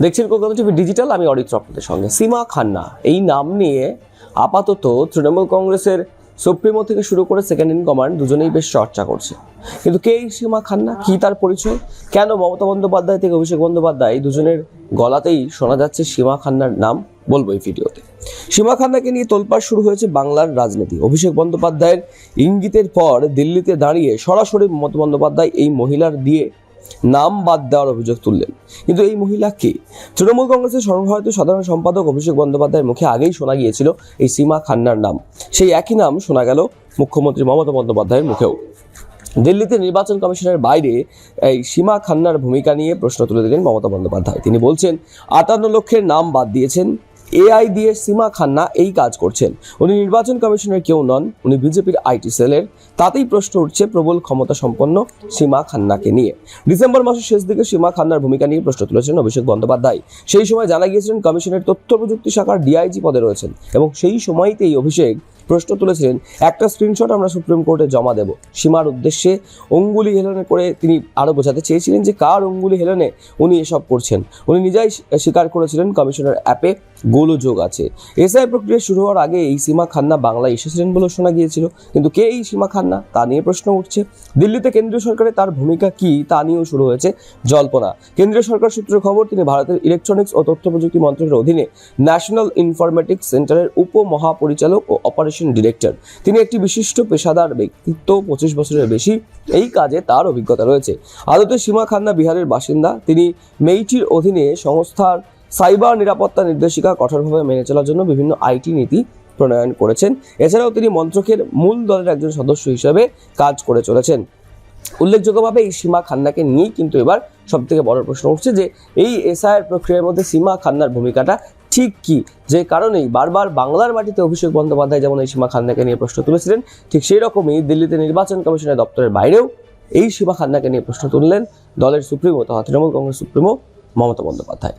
দেখছেন Kolkata TV digital, আমি অরিত্র আপনাদের সঙ্গে। সীমা খান্না এই নাম নিয়ে আপাতত তৃণমূল কংগ্রেসের সুপ্রিমো থেকে শুরু করে সেকেন্ড ইন কমান্ড দুজনেই বেশ চর্চা করছে। কিন্তু কে এই সীমা খান্না, কি তার পরিচয়, কেন মমতা বন্দ্যোপাধ্যায় থেকে অভিষেক বন্দ্যোপাধ্যায় দুজনের গলাতেই শোনা যাচ্ছে সীমা খান্নার নাম, বলবো এই ভিডিওতে। সীমা খান্নাকে নিয়ে তোলপাড় শুরু হয়েছে বাংলার রাজনীতি। অভিষেক বন্দ্যোপাধ্যায়ের ইঙ্গিতের পর দিল্লিতে দাঁড়িয়ে সরাসরি মমতা বন্দ্যোপাধ্যায় এই মহিলার দিয়ে নাম বাদ দেওয়ার অভিযোগ তুললেন। কিন্তু এই মহিলা কে? তৃণমূল কংগ্রেসের সর্বভারতীয় সাধারণ সম্পাদক অভিষেক বন্দ্যোপাধ্যায়ের মুখে আগেই শোনা গিয়েছিল এই সীমা খান্নার নাম। সেই একই নাম শোনা গেল মুখ্যমন্ত্রী মমতা বন্দ্যোপাধ্যায়ের মুখেও। দিল্লিতে নির্বাচন কমিশনের বাইরে এই সীমা খান্নার ভূমিকা নিয়ে প্রশ্ন তুলে দিলেন মমতা বন্দ্যোপাধ্যায়। তিনি বলছেন, 58 লক্ষের নাম বাদ দিয়েছেন, এআই দিয়ে সীমা খান্না এই কাজ করছেন। উনি নির্বাচন কমিশনের কেউ নন, উনি বিজেপির আইটি সেলের। তাতেই প্রশ্ন উঠছে প্রবল ক্ষমতা সম্পন্ন সীমা খান্নাকে নিয়ে। ডিসেম্বর মাসের শেষ দিকে সীমা খান্নার ভূমিকা নিয়ে প্রশ্ন তুলেছেন অভিষেক বন্দ্যোপাধ্যায়। সেই সময় জানা গিয়েছিলেন কমিশনের তথ্য প্রযুক্তি শাখার ডিআইজি পদে রয়েছেন, এবং সেই সময়তেই অভিষেক প্রশ্ন তুলেছিলেন, একটা স্ক্রিনশট আমরা সুপ্রিম কোর্টে জমা দেব। সীমার উদ্দেশ্যে অঙ্গুলি হেলনে করে তিনি আরও বোঝাতে চেয়েছিলেন যে কার অঙ্গুলি হেলনে উনি এসব করছেন। উনি নিজেই স্বীকার করেছিলেন কমিশনের অ্যাপে গোলযোগ আছে। এসআই প্রক্রিয়া শুরু হওয়ার আগে এই সীমা খান্না বাংলায় এসেছিলেন বলেও শোনা গিয়েছিল। কিন্তু কে এই সীমা খান্না, তা নিয়ে প্রশ্ন উঠছে। দিল্লিতে কেন্দ্রীয় সরকারে তার ভূমিকা কি, তা নিয়েও শুরু হয়েছে জল্পনা। কেন্দ্রীয় সরকার সূত্রে খবর, তিনি ভারতের ইলেকট্রনিক্স ও তথ্য প্রযুক্তি মন্ত্রকের অধীনে ন্যাশনাল ইনফরমেটিক্স সেন্টারের উপমহাপরিচালক ও অপারেশন ডিরেক্টর। তিনি একটি বিশিষ্ট পেশাদার ব্যক্তিত্ব, 25 বছরের বেশি এই কাজে তার অভিজ্ঞতা রয়েছে। আদতে সীমা খান্না বিহারের বাসিন্দা। তিনি মেইটির অধীনে সংস্থার সাইবার নিরাপত্তা নির্দেশিকা কঠোরভাবে মেনে চলার জন্য বিভিন্ন আইটি নীতি প্রণয়ন করেছেন। এছাড়াও তিনি মন্ত্রকের মূল দলের একজন সদস্য হিসেবে কাজ করে চলেছেন। উল্লেখযোগ্যভাবে এই সীমা খান্নাকে নিয়েই কিন্তু এবার সবথেকে বড় প্রশ্ন উঠছে যে এই এসআইআর প্রক্রিয়ার মধ্যে সীমা খান্নার ভূমিকাটা ঠিক কি, যে কারণেই বারবার বাংলার মাটিতে অভিষেক বন্দ্যোপাধ্যায় যেমন এই সীমা খান্নাকে নিয়ে প্রশ্ন তুলেছিলেন, ঠিক সেই রকমই দিল্লিতে নির্বাচন কমিশনের দপ্তরের বাইরেও এই সীমা খান্নাকে নিয়ে প্রশ্ন তুললেন দলের সুপ্রিমো তথা তৃণমূল কংগ্রেস সুপ্রিমো মমতা বন্দ্যোপাধ্যায়।